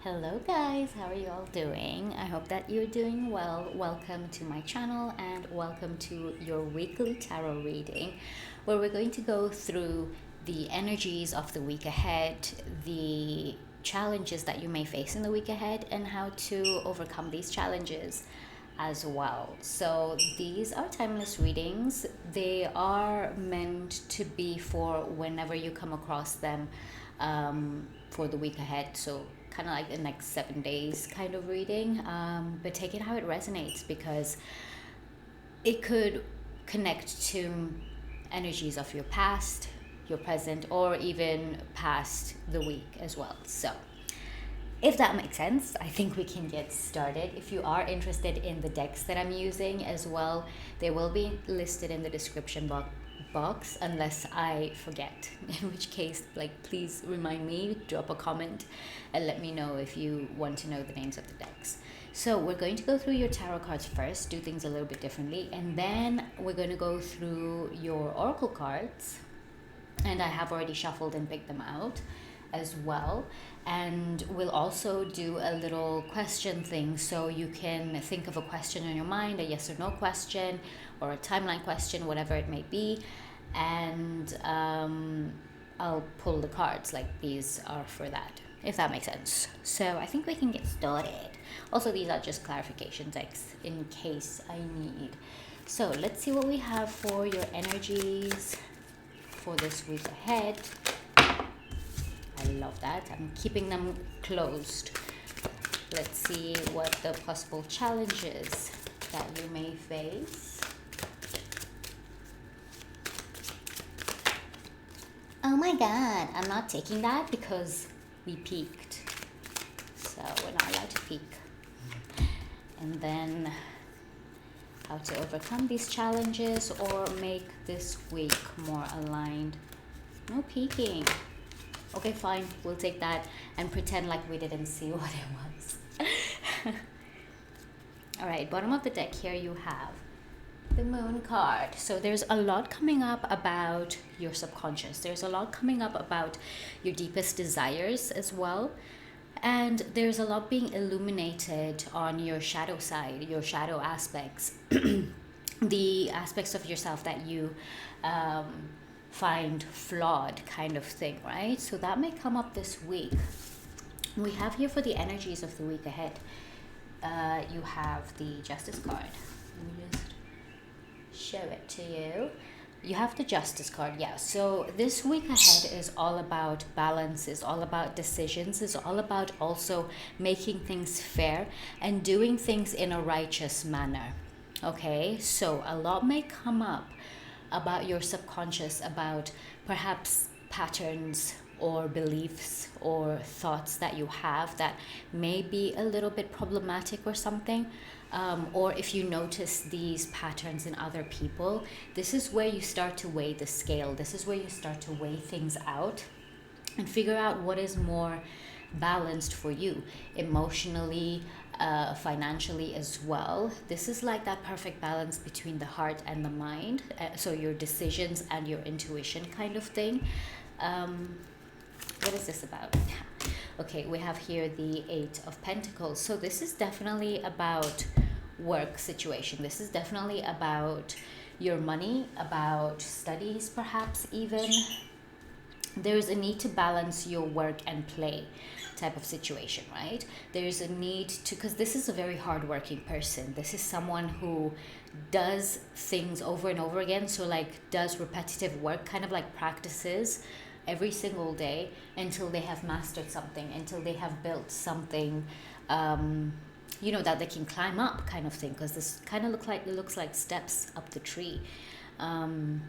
Hello, guys, how are you all doing? I hope that you're doing well. Welcome to my channel and welcome to your weekly tarot reading, where we're going to go through the energies of the week ahead, the challenges that you may face in the week ahead, and how to overcome these challenges as well. So, these are timeless readings, they are meant to be for whenever you come across them for the week ahead. So, kind of like the next 7 days kind of reading, but take it how it resonates because it could connect to energies of your past, your present, or even past the week as well. So, if that makes sense, I think we can get started. If you are interested in the decks that I'm using as well, they will be listed in the description box unless I forget. In which case, please remind me, drop a comment, and let me know if you want to know the names of the decks. So we're going to go through your tarot cards first, do things a little bit differently, and then we're going to go through your oracle cards. And I have already shuffled and picked them out as well. And we'll also do a little question thing, so you can think of a question in your mind, a yes or no question or a timeline question, whatever it may be, and I'll pull the cards. Like, these are for that, if that makes sense. So I think we can get started. Also, these are just clarification decks in case I need. So let's see what we have for your energies for this week ahead. I love that. I'm keeping them closed. Let's see what the possible challenges that you may face. Oh my god, I'm not taking that because we peaked. So we're not allowed to peak. And then how to overcome these challenges or make this week more aligned. No peaking. Okay, fine, we'll take that and pretend like we didn't see what it was. All right, bottom of the deck here you have the moon card. So there's a lot coming up about your subconscious. There's a lot coming up about your deepest desires as well. And there's a lot being illuminated on your shadow side, your shadow aspects, the aspects of yourself that you find flawed, kind of thing, right? So that may come up this week. We have here for the energies of the week ahead, you have the Justice card. Let me just show it to you. You have the Justice card, yeah. So this week ahead is all about balance, is all about decisions, is all about also making things fair and doing things in a righteous manner. Okay, so a lot may come up about your subconscious, about perhaps patterns or beliefs or thoughts that you have that may be a little bit problematic or something. Or if you notice these patterns in other people, this is where you start to weigh the scale. This is where you start to weigh things out and figure out what is more balanced for you emotionally, financially as well. This is like that perfect balance between the heart and the mind. So your decisions and your intuition kind of thing. What is this about? Okay, we have here the Eight of Pentacles. So this is definitely about work situation. This is definitely about your money, about studies perhaps even. There's a need to balance your work and play type of situation, right? There's a need to, because this is a very hardworking person. This is someone who does things over and over again. So like does repetitive work, kind of like practices every single day until they have mastered something, until they have built something, that they can climb up, kind of thing. Because this kind of looks like steps up the tree. And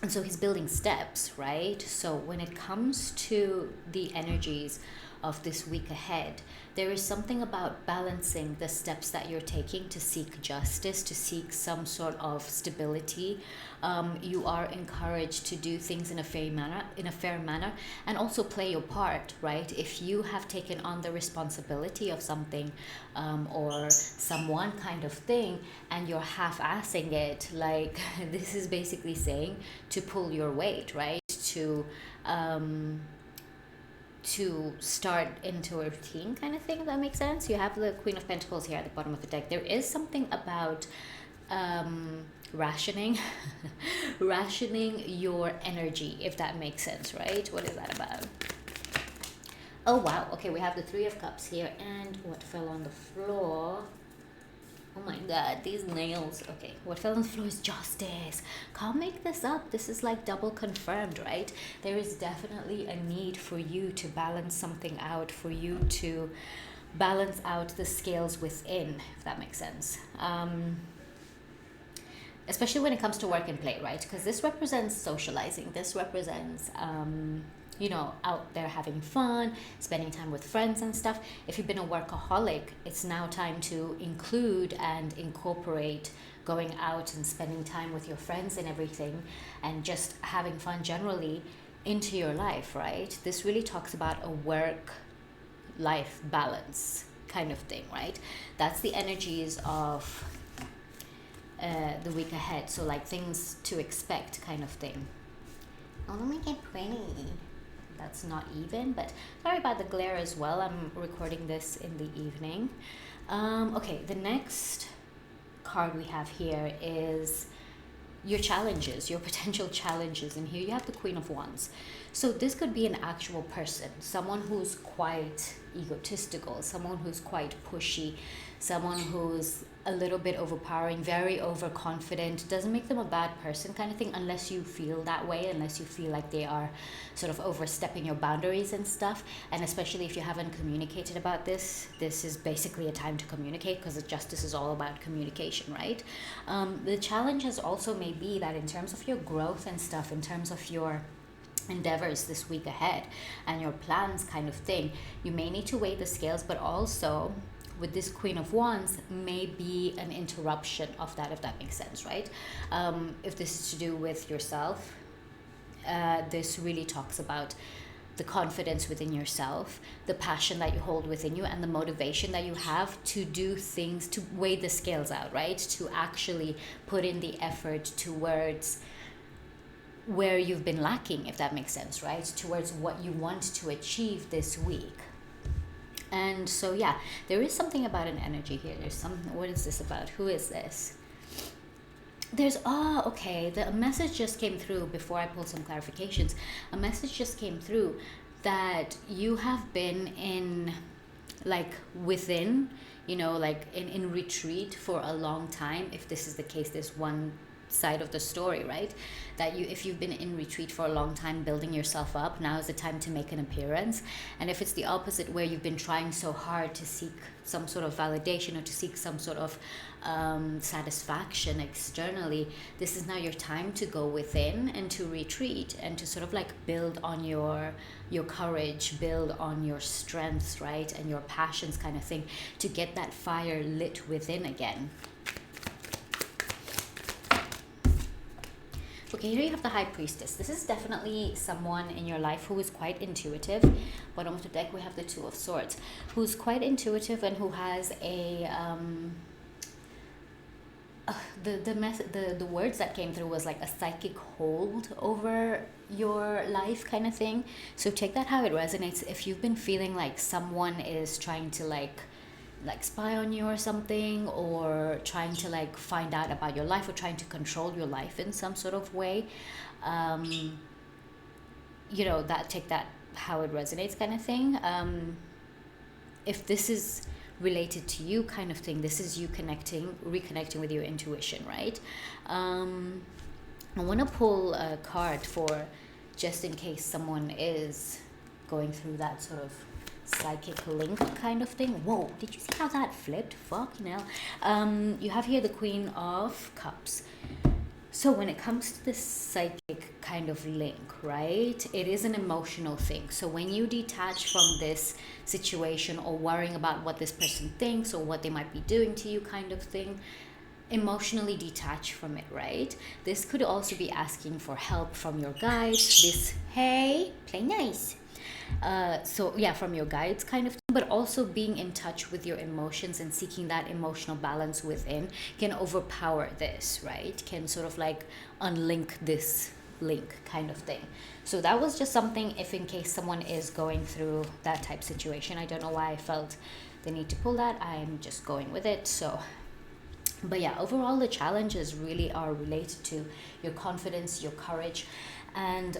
so he's building steps, right? So when it comes to the energies of this week ahead, there is something about balancing the steps that you're taking to seek justice, to seek some sort of stability. You are encouraged to do things in a fair manner, and also play your part, right? If you have taken on the responsibility of something or someone kind of thing, and you're half-assing it, like this is basically saying to pull your weight, right? to start into a routine kind of thing, if that makes sense. You have the Queen of Pentacles here at the bottom of the deck. There is something about rationing rationing your energy, if that makes sense, right? What is that about? Oh wow, okay, we have the Three of Cups here, and what fell on the floor? Oh my god, these nails. Okay, what fell on the floor is justice. Can't make this up. This is like double confirmed, right? There is definitely a need for you to balance something out, for you to balance out the scales within, if that makes sense. Especially when it comes to work and play, right? Because this represents socializing. This represents out there having fun, spending time with friends and stuff. If you've been a workaholic, it's now time to include and incorporate going out and spending time with your friends and everything, and just having fun generally into your life, right? This really talks about a work-life balance kind of thing, right? That's the energies of the week ahead. So like things to expect kind of thing. Oh, let me get pretty. That's not even, but sorry about the glare as well. I'm recording this in the evening. Okay, the next card we have here is your challenges, your potential challenges. And here you have the Queen of Wands. So this could be an actual person, someone who's quite egotistical, someone who's quite pushy, someone who's a little bit overpowering, very overconfident. Doesn't make them a bad person kind of thing, unless you feel that way, unless you feel like they are sort of overstepping your boundaries and stuff. And especially if you haven't communicated about this is basically a time to communicate, because justice is all about communication, right? The challenges also may be that in terms of your growth and stuff, in terms of your endeavors this week ahead and your plans kind of thing, you may need to weigh the scales, but also with this Queen of Wands may be an interruption of that, if that makes sense, right? If this is to do with yourself, this really talks about the confidence within yourself, the passion that you hold within you, and the motivation that you have to do things, to weigh the scales out, right? To actually put in the effort towards where you've been lacking, if that makes sense, right? Towards what you want to achieve this week. And so, yeah, there is something about an energy here. What is this about? Who is this? Okay, the message just came through before I pulled some clarifications. A message just came through that you have been in, like, within, like in retreat for a long time. If this is the case, there's one side of the story, right? That if you've been in retreat for a long time, building yourself up, now is the time to make an appearance. And if it's the opposite, where you've been trying so hard to seek some sort of validation or to seek some sort of satisfaction externally, this is now your time to go within and to retreat and to sort of like build on your courage, build on your strengths, right? And your passions kind of thing, to get that fire lit within again. Okay, here you have the High Priestess. This is definitely someone in your life who is quite intuitive. Bottom of the deck, we have the Two of Swords, who's quite intuitive and who has a the words that came through was like a psychic hold over your life kind of thing. So take that how it resonates. If you've been feeling like someone is trying to like spy on you or something, or trying to like find out about your life, or trying to control your life in some sort of way, that take that how it resonates kind of thing. If this is related to you kind of thing, this is you reconnecting with your intuition, right? I want to pull a card for just in case someone is going through that sort of psychic link kind of thing. Whoa, did you see how that flipped? Fucking hell. You have here the Queen of Cups. So when it comes to this psychic kind of link, right, it is an emotional thing. So when you detach from this situation, or worrying about what this person thinks or what they might be doing to you kind of thing, emotionally detach from it, right? This could also be asking for help from your guides. Hey, play nice. From your guides kind of thing, but also being in touch with your emotions and seeking that emotional balance within can overpower this, right? Can sort of like unlink this link kind of thing. So that was just something, if in case someone is going through that type situation. I don't know why I felt the need to pull that. I'm just going with it. So, but yeah, overall the challenges really are related to your confidence, your courage, and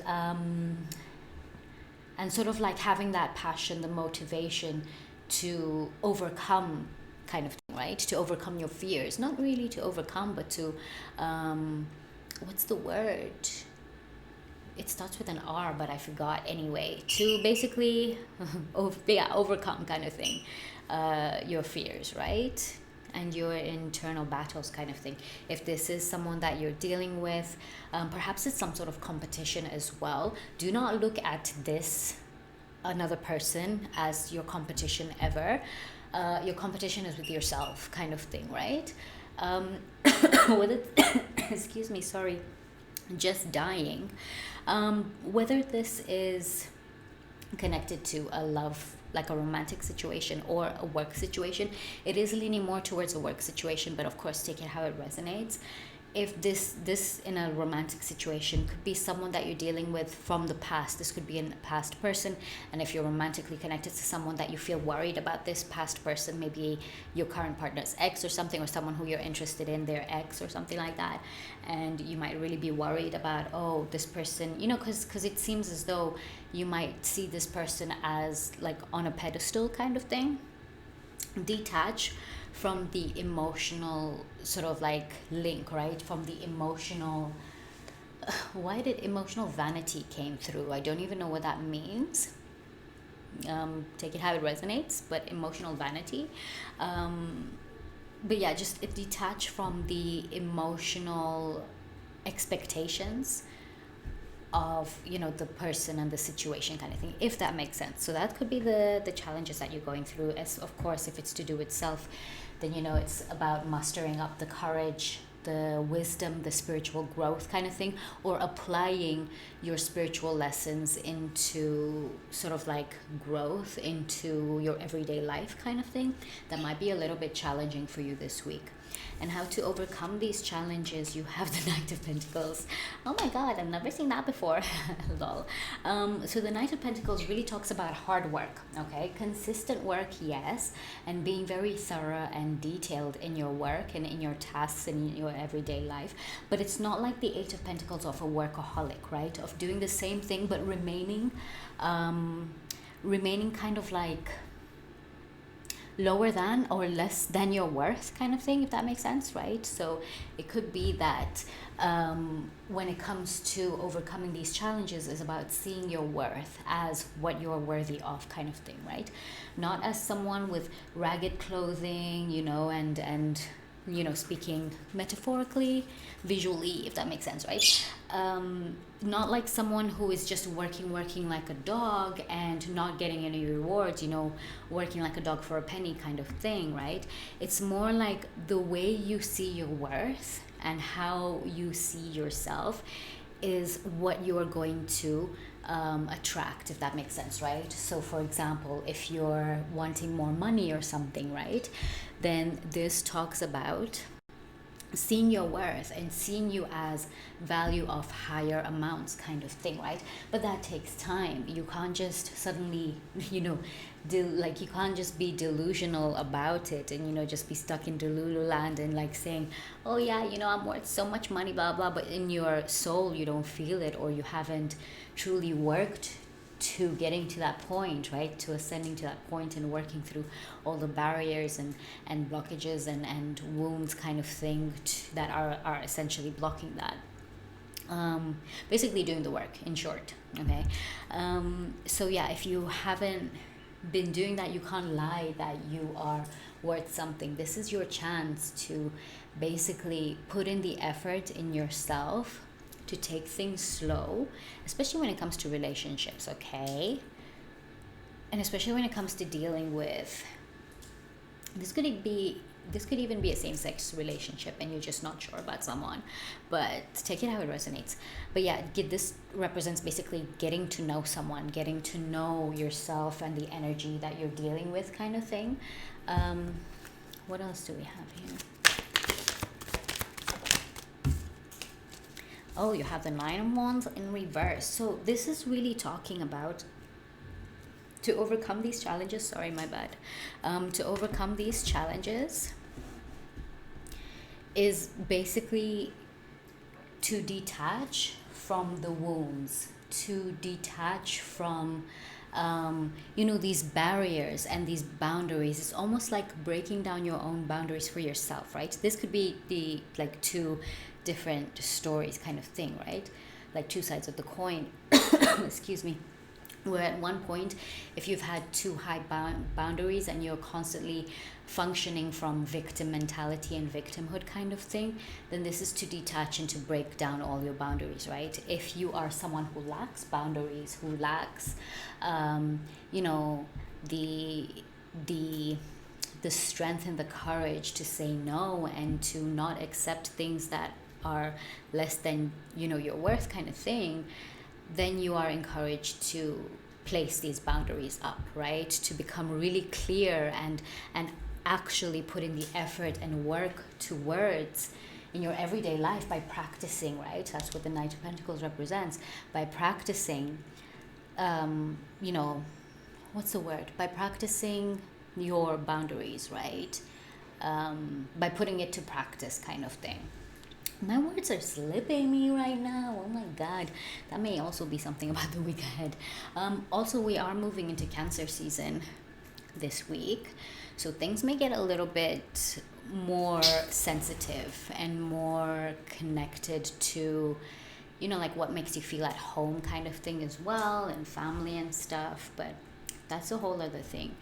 sort of like having that passion, the motivation to overcome kind of thing, right? To overcome your fears, not really to overcome, but to what's the word? It starts with an R, but I forgot anyway. To basically overcome kind of thing, your fears, right? And your internal battles kind of thing. If this is someone that you're dealing with, perhaps it's some sort of competition as well. Do not look at this another person as your competition ever. Your competition is with yourself kind of thing, right? With it, excuse me, sorry, just dying. Whether this is connected to a love, like a romantic situation, or a work situation, it is leaning more towards a work situation, but of course take it how it resonates. If this in a romantic situation could be someone that you're dealing with from the past, this could be a past person. And if you're romantically connected to someone that you feel worried about this past person, maybe your current partner's ex or something, or someone who you're interested in, their ex or something like that, and you might really be worried about, oh, this person, you know, because it seems as though you might see this person as like on a pedestal kind of thing. Detach from the emotional sort of like link, right? From the emotional, why did emotional vanity came through? I don't even know what that means. Take it how it resonates, but emotional vanity. But yeah, just detach from the emotional expectations of, you know, the person and the situation kind of thing, if that makes sense. So that could be the challenges that you're going through. As of course, if it's to do with self, then, you know, it's about mustering up the courage, the wisdom, the spiritual growth kind of thing, or applying your spiritual lessons into sort of like growth into your everyday life kind of thing. That might be a little bit challenging for you this week. And how to overcome these challenges, you have the Knight of Pentacles. Oh my god, I've never seen that before. Lol. So the Knight of Pentacles really talks about hard work, okay? Consistent work, yes, and being very thorough and detailed in your work and in your tasks and in your everyday life. But it's not like the Eight of Pentacles of a workaholic, right? Of doing the same thing but remaining kind of like lower than or less than your worth kind of thing, if that makes sense, right? So it could be that when it comes to overcoming these challenges, is about seeing your worth as what you're worthy of kind of thing, right? Not as someone with ragged clothing, you know, and you know, speaking metaphorically, visually, if that makes sense, right? Not like someone who is just working like a dog and not getting any rewards, you know, working like a dog for a penny kind of thing, right? It's more like the way you see your worth and how you see yourself is what you are going to attract, if that makes sense, right? So for example, if you're wanting more money or something, right, then this talks about seeing your worth and seeing you as value of higher amounts kind of thing, right? But that takes time. You can't just suddenly, you know, you can't just be delusional about it and, you know, just be stuck in Delulu land and like saying, oh yeah, you know, I'm worth so much money, blah blah, but in your soul you don't feel it, or you haven't truly worked to getting to that point, right? To ascending to that point and working through all the barriers and blockages and wounds kind of thing that are essentially blocking that. Basically doing the work, in short, okay? So yeah, if you haven't been doing that, you can't lie that you are worth something. This is your chance to basically put in the effort in yourself to take things slow, especially when it comes to relationships, okay? And especially when it comes to dealing with, this could even be a same-sex relationship and you're just not sure about someone, but take it how it resonates. But yeah, this represents basically getting to know someone, getting to know yourself and the energy that you're dealing with kind of thing. What else do we have here? Oh, you have the Nine of Wands in reverse. So this is really talking about to overcome these challenges. Sorry, my bad. To overcome these challenges is basically to detach from the wounds, to detach from these barriers and these boundaries. It's almost like breaking down your own boundaries for yourself, right? This could be the like two different stories kind of thing, right? Like two sides of the coin. Excuse me. Where at one point, if you've had too high boundaries and you're constantly functioning from victim mentality and victimhood kind of thing, then this is to detach and to break down all your boundaries, right? If you are someone who lacks boundaries, who lacks the the the strength and the courage to say no and to not accept things that are less than your worth kind of thing, then you are encouraged to place these boundaries up, right? To become really clear and actually put in the effort and work towards in your everyday life by practicing, right? That's what the Knight of Pentacles represents. By practicing, what's the word? By practicing your boundaries, right? By putting it to practice kind of thing. My words are slipping me right now. Oh my God. That may also be something about the week ahead. Also, we are moving into Cancer season this week. So things may get a little bit more sensitive and more connected to, like what makes you feel at home kind of thing as well, and family and stuff. But that's a whole other thing.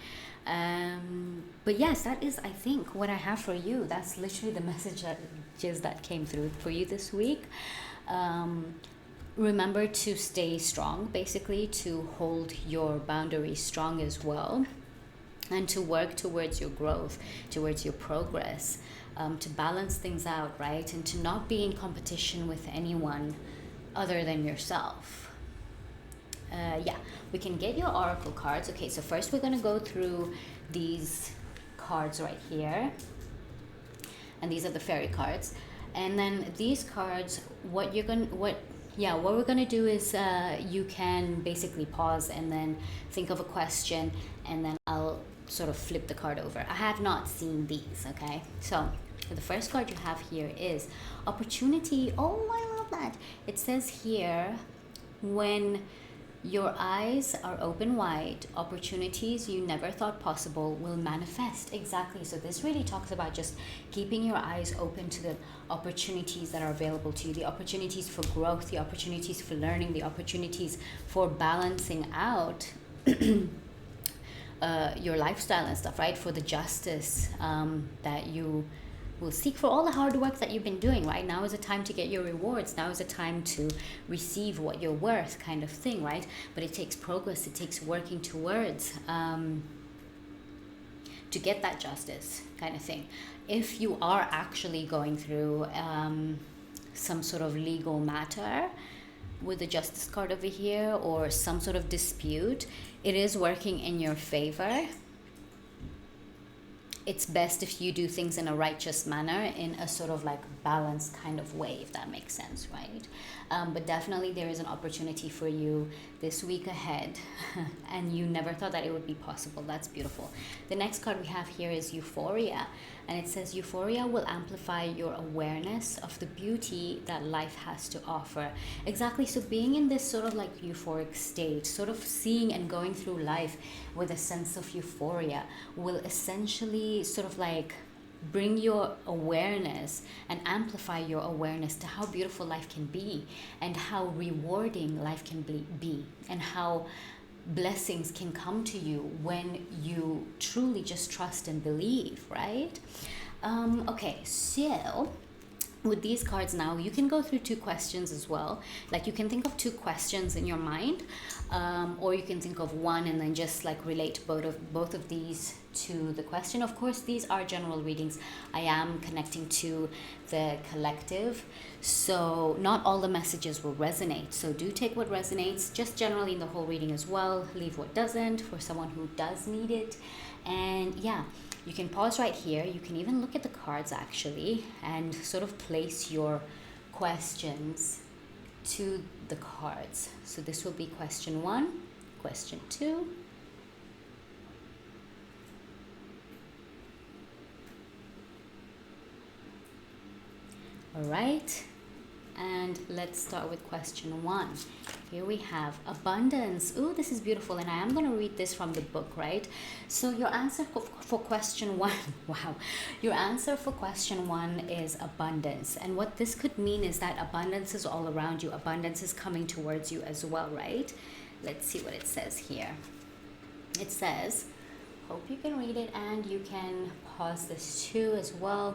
But yes, that is, I think, what I have for you. That's literally the messages that came through for you this week. Remember to stay strong, basically, to hold your boundaries strong as well, and to work towards your growth, towards your progress, to balance things out, right? And to not be in competition with anyone other than yourself. We can get your oracle cards. Okay, so first we're going to go through these cards right here, and these are the fairy cards. And then these cards, what we're gonna do is you can basically pause and then think of a question, and then I'll sort of flip the card over. I have not seen these. Okay, so the first card you have here is opportunity. Oh, I love that. It says here, when your eyes are open wide, opportunities you never thought possible will manifest. Exactly. So this really talks about just keeping your eyes open to the opportunities that are available to you, the opportunities for growth, the opportunities for learning, the opportunities for balancing out your lifestyle and stuff, right? For the justice that you will seek, for all the hard work that you've been doing, right? Now is a time to get your rewards. Now is a time to receive what you're worth kind of thing, right? But it takes progress. It takes working towards to get that justice kind of thing. If you are actually going through some sort of legal matter with the justice card over here, or some sort of dispute, it is working in your favor. It's best if you do things in a righteous manner, in a sort of like balanced kind of way, if that makes sense, right? But definitely there is an opportunity for you this week ahead, and you never thought that it would be possible. That's beautiful. The next card we have here is Euphoria, and it says Euphoria will amplify your awareness of the beauty that life has to offer. Exactly. So being in this sort of like euphoric state, sort of seeing and going through life with a sense of euphoria, will essentially sort of like bring your awareness and amplify your awareness to how beautiful life can be, and how rewarding life can be, and how blessings can come to you when you truly just trust and believe, right? Okay, so with these cards now, you can go through two questions as well. Like you can think of two questions in your mind, or you can think of one and then just like relate both of these to the question. Of course, these are general readings. I am connecting to the collective, so not all the messages will resonate. So do take what resonates, just generally in the whole reading as well. Leave what doesn't for someone who does need it. And yeah, you can pause right here. You can even look at the cards actually and sort of place your questions to the cards. So this will be question 1, question 2, all right. And let's start with question 1. Here we have abundance. Ooh, this is beautiful. And I am going to read this from the book, right? So your answer for question 1, wow. Your answer for question 1 is abundance. And what this could mean is that abundance is all around you. Abundance is coming towards you as well, right? Let's see what it says here. It says, hope you can read it and you can pause this too as well.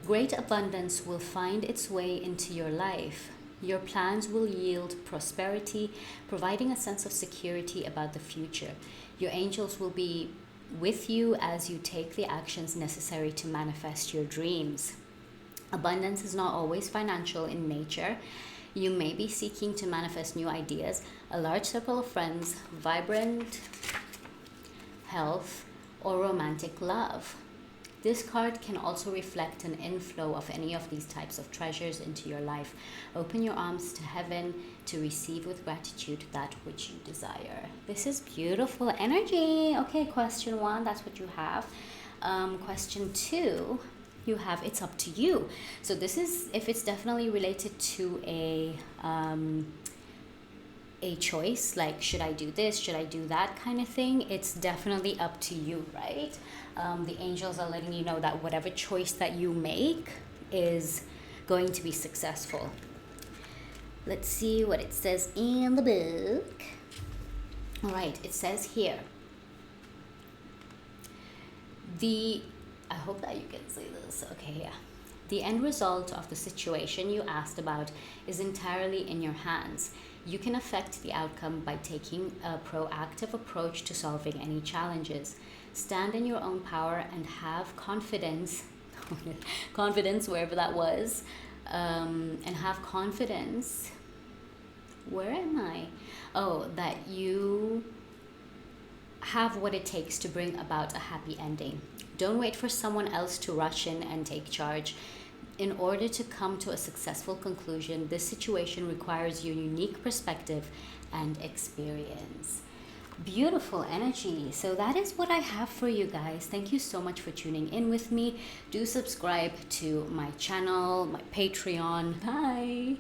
Great abundance will find its way into your life. Your plans will yield prosperity, providing a sense of security about the future. Your angels will be with you as you take the actions necessary to manifest your dreams. Abundance is not always financial in nature. You may be seeking to manifest new ideas, a large circle of friends, vibrant health, or romantic love. This card can also reflect an inflow of any of these types of treasures into your life. Open your arms to heaven to receive with gratitude that which you desire. This is beautiful energy. Okay, question 1, that's what you have. Question 2, you have it's up to you. So this is if it's definitely related to a choice, like should I do this, should I do that kind of thing. It's definitely up to you, right? The angels are letting you know that whatever choice that you make is going to be successful. Let's see what it says in the book. All right, it says here, I hope that you can see this. Okay, yeah. The end result of the situation you asked about is entirely in your hands. You can affect the outcome by taking a proactive approach to solving any challenges. Stand in your own power and have confidence, confidence wherever that was, and have confidence. Where am I? Oh, that you have what it takes to bring about a happy ending. Don't wait for someone else to rush in and take charge. In order to come to a successful conclusion, this situation requires your unique perspective and experience. Beautiful energy. So that is what I have for you guys. Thank you so much for tuning in with me. Do subscribe to my channel, my Patreon. Bye.